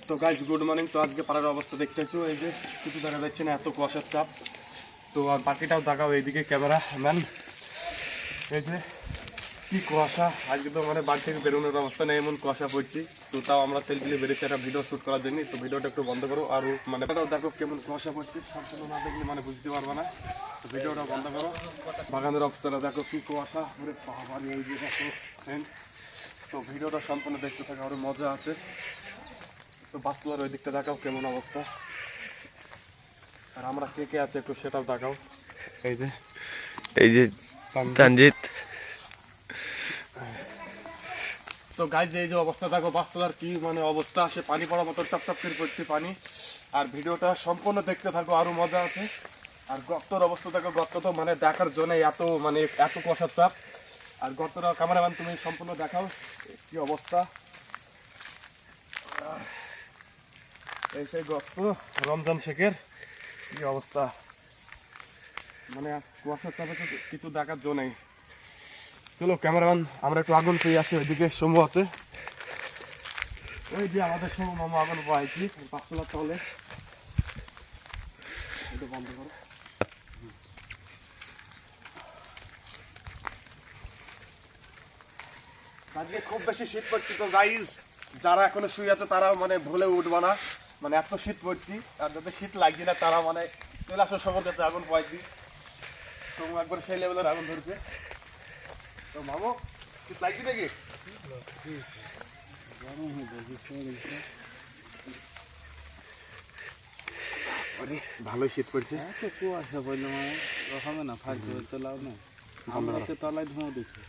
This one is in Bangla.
তো গাইস গুড মর্নিং। তো আজকে পাড়ার অবস্থা দেখতে একটু এই যে কিছু দেখা যাচ্ছে না, এত কুয়াশার চাপ। তো আর বাকিটাও দেখাও, এইদিকে ক্যামেরা ম্যান। এই যে কি কুয়াশা, আজকে তো মানে বাড়ি থেকে বেরোনোর অবস্থা নেই, এমন কুয়াশা পড়ছি। তো তাও আমরা সেলফিলে বেরিয়েছি একটা ভিডিও শ্যুট করার জন্য। তো ভিডিওটা একটু বন্ধ করো, আর মানে দেখো কেমন কুয়াশা পড়ছে, সম্পূর্ণ না দেখলে মানে বুঝতে পারবে না। তো ভিডিওটা বন্ধ করো। বাগানের অবস্থাটা দেখো কি কুয়াশা, ওরে বাবারে এই যে দেখো ফ্রেন্ড। তো ভিডিওটা সম্পূর্ণ দেখতে থাকা আরো মজা আছে। তো বাস্তলার ওই দিকটা দেখাও কেমন অবস্থা, আর আমরা কে কে আছে একটু সেটাও দেখাও। এই যে তানজিৎ। তো গাইজ এই যে অবস্থা দেখো বাস্তলার কি মানে অবস্থা, সে পানি পড়া মতো টপ টপ করে পড়ছে পানি। আর ভিডিওটা সম্পূর্ণ দেখতে থাকো, আরো মজা আছে। আর গর্তর অবস্থা দেখো, গর্ত তো মানে দেখার জন্য এত কুয়াশার চাপ। আর গর্তটা ক্যামেরাম্যান তুমি সম্পূর্ণ দেখাও কি অবস্থা। এই সেই গর্ত রমজান শেখের কি অবস্থা, মানে কুয়াশার চাপে তো কিছু দেখার জন্য নেই। চলো ক্যামেরাম্যান আমরা একটু আগুন পেয়ে আসি, ওইদিকে সমু আছে। ওই যে আমাদের সমু মামা আগুন পাইছি পাঁচতলার তলে। এটা বন্ধ করো। আজকে খুব বেশি শীত পড়ছে। তো গাইজ যারা এখনো শুয়ে আছে তারা মানে ভুলে উঠবা না, মানে এত শীত পড়ছি। আর যাদের শীত লাগছে না তারা মানে চলে আসো সমুর কাছে আগুন পাইছি। সমু একবার সেই লেভেলের আগুন ধরছে। তো মামু শীত লাগছে নাকি? ভালোই শীত পড়ছে। কুয়াশা পড়লে মানে হবে না, ফাঁক তো লাভ নেই। আমরা তো তলায় ধোঁয়া দিচ্ছি।